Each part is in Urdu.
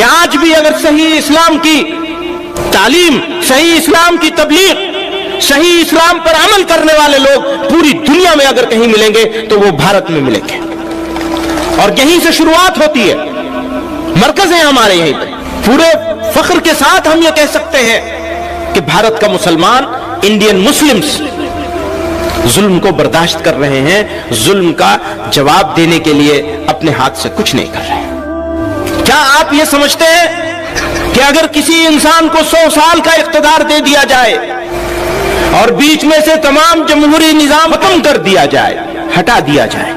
کہ آج بھی اگر صحیح اسلام کی تعلیم، صحیح اسلام کی تبلیغ، صحیح اسلام پر عمل کرنے والے لوگ پوری دنیا میں اگر کہیں ملیں گے تو وہ بھارت میں ملیں گے، اور یہیں سے شروعات ہوتی ہے، مرکز ہے ہمارے یہیں پہ۔ پورے فخر کے ساتھ ہم یہ کہہ سکتے ہیں کہ بھارت کا مسلمان، انڈین مسلمز ظلم کو برداشت کر رہے ہیں، ظلم کا جواب دینے کے لیے اپنے ہاتھ سے کچھ نہیں کر رہے۔ کیا آپ یہ سمجھتے ہیں کہ اگر کسی انسان کو 100 سال کا اقتدار دے دیا جائے اور بیچ میں سے تمام جمہوری نظام ختم کر دیا جائے، ہٹا دیا جائے،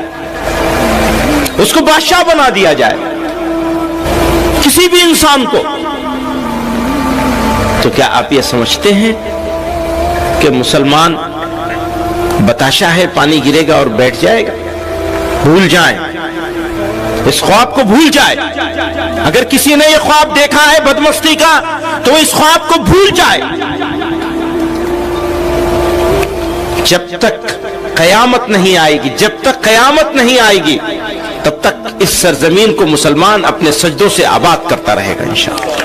اس کو بادشاہ بنا دیا جائے کسی بھی انسان کو، تو کیا آپ یہ سمجھتے ہیں کہ مسلمان بتاشا ہے، پانی گرے گا اور بیٹھ جائے گا؟ بھول جائیں، اس خواب کو بھول جائے۔ اگر کسی نے یہ خواب دیکھا ہے بدمستی کا تو اس خواب کو بھول جائے۔ جب تک قیامت نہیں آئے گی، جب تک قیامت نہیں آئے گی، تب تک اس سرزمین کو مسلمان اپنے سجدوں سے آباد کرتا رہے گا انشاءاللہ۔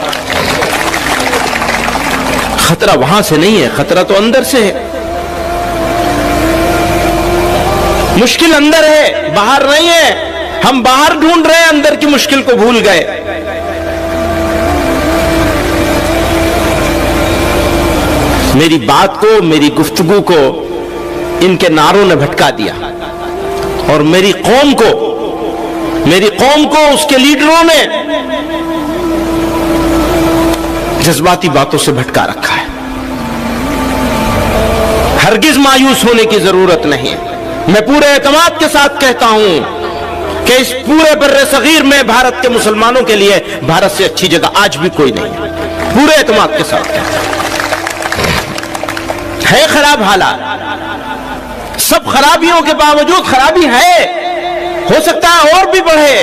خطرہ وہاں سے نہیں ہے، خطرہ تو اندر سے ہے۔ مشکل اندر ہے، باہر نہیں ہے۔ ہم باہر ڈھونڈ رہے ہیں، اندر کی مشکل کو بھول گئے۔ میری بات کو، میری گفتگو کو ان کے نعروں نے بھٹکا دیا، اور میری قوم کو اس کے لیڈروں نے جذباتی باتوں سے بھٹکا رکھا ہے۔ ہرگز مایوس ہونے کی ضرورت نہیں۔ میں پورے اعتماد کے ساتھ کہتا ہوں کہ اس پورے بر صغیر میں بھارت کے مسلمانوں کے لیے بھارت سے اچھی جگہ آج بھی کوئی نہیں ہے۔ پورے اعتماد کے ساتھ کہتا ہوں۔ ہے خراب حالات، سب خرابیوں کے باوجود خرابی ہے، ہو سکتا ہے اور بھی بڑھے۔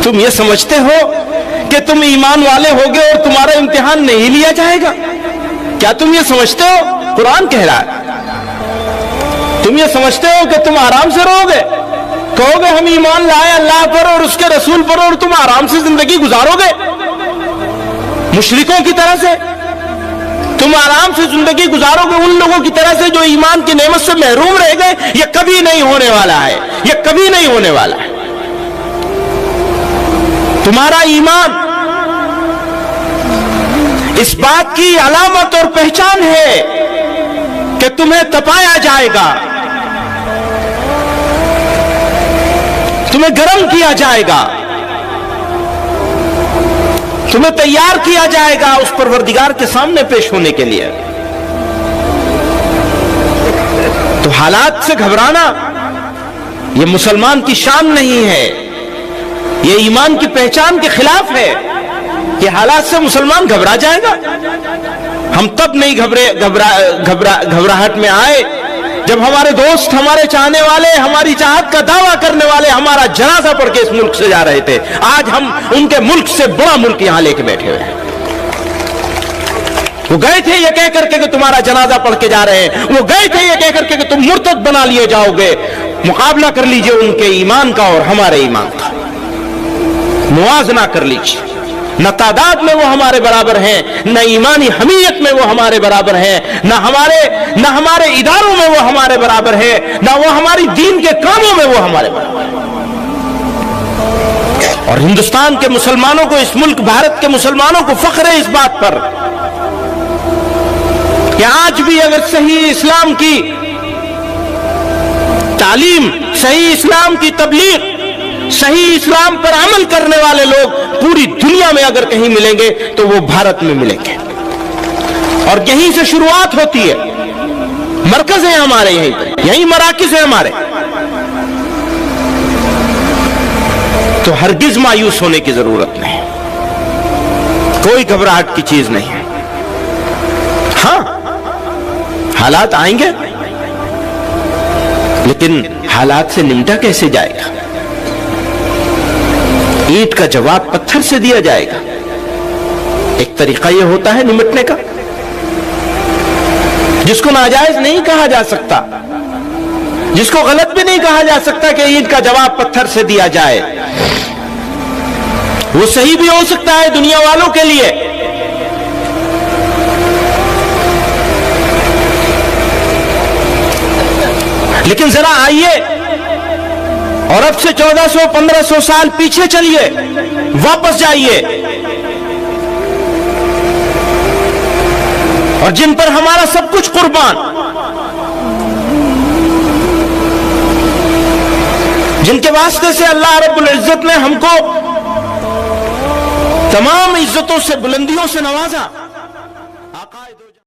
تم یہ سمجھتے ہو کہ تم ایمان والے ہوگے اور تمہارا امتحان نہیں لیا جائے گا؟ کیا تم یہ سمجھتے ہو؟ قرآن کہہ رہا ہے۔ تم یہ سمجھتے ہو کہ تم آرام سے رہو گے؟ کہو گے ہم ایمان لائے اللہ پر اور اس کے رسول پر، اور تم آرام سے زندگی گزارو گے مشرکوں کی طرح سے؟ تم آرام سے زندگی گزارو گے ان لوگوں کی طرح سے جو ایمان کی نعمت سے محروم رہ گئے؟ یہ کبھی نہیں ہونے والا ہے، یہ کبھی نہیں ہونے والا ہے۔ تمہارا ایمان اس بات کی علامت اور پہچان ہے کہ تمہیں تپایا جائے گا، تمہیں گرم کیا جائے گا، تمہیں تیار کیا جائے گا اس پروردگار کے سامنے پیش ہونے کے لیے۔ تو حالات سے گھبرانا یہ مسلمان کی شان نہیں ہے، یہ ایمان کی پہچان کے خلاف ہے۔ یہ حالات سے مسلمان گھبرا جائے گا؟ ہم تب نہیں گھبراہٹ میں آئے جب ہمارے دوست، ہمارے چاہنے والے، ہماری چاہت کا دعویٰ کرنے والے ہمارا جنازہ پڑھ کے اس ملک سے جا رہے تھے۔ آج ہم ان کے ملک سے بڑا ملک یہاں لے کے بیٹھے ہوئے ہیں۔ وہ گئے تھے یہ کہہ کر کے کہ تمہارا جنازہ پڑھ کے جا رہے ہیں، وہ گئے تھے یہ کہہ کر کے کہ تم مرتد بنا لیے جاؤ گے۔ مقابلہ کر لیجئے ان کے ایمان کا اور ہمارے ایمان کا، موازنہ کر لیجئے۔ نہ تعداد میں وہ ہمارے برابر ہیں، نہ ایمانی حمیت میں وہ ہمارے برابر ہیں، نہ ہمارے اداروں میں وہ ہمارے برابر ہیں، نہ وہ ہماری دین کے کاموں میں وہ ہمارے برابر ہیں۔ اور ہندوستان کے مسلمانوں کو، اس ملک بھارت کے مسلمانوں کو فخر ہے اس بات پر کہ آج بھی اگر صحیح اسلام کی تعلیم، صحیح اسلام کی تبلیغ، صحیح اسلام پر عمل کرنے والے لوگ پوری دنیا میں اگر کہیں ملیں گے تو وہ بھارت میں ملیں گے، اور یہیں سے شروعات ہوتی ہے۔ مرکز ہے ہمارے یہیں پر، یہیں مراکز ہیں ہمارے۔ تو ہرگز مایوس ہونے کی ضرورت نہیں، کوئی گھبراہٹ کی چیز نہیں ہے۔ ہاں حالات آئیں گے، لیکن حالات سے نمٹا کیسے جائے گا؟ اینٹ کا جواب پتھر سے دیا جائے گا۔ ایک طریقہ یہ ہوتا ہے نمٹنے کا، جس کو ناجائز نہیں کہا جا سکتا، جس کو غلط بھی نہیں کہا جا سکتا کہ اینٹ کا جواب پتھر سے دیا جائے۔ وہ صحیح بھی ہو سکتا ہے دنیا والوں کے لیے، لیکن ذرا آئیے اور اب سے 1400-1500 سال پیچھے چلیے، واپس جائیے، اور جن پر ہمارا سب کچھ قربان، جن کے واسطے سے اللہ رب العزت نے ہم کو تمام عزتوں سے، بلندیوں سے نوازا،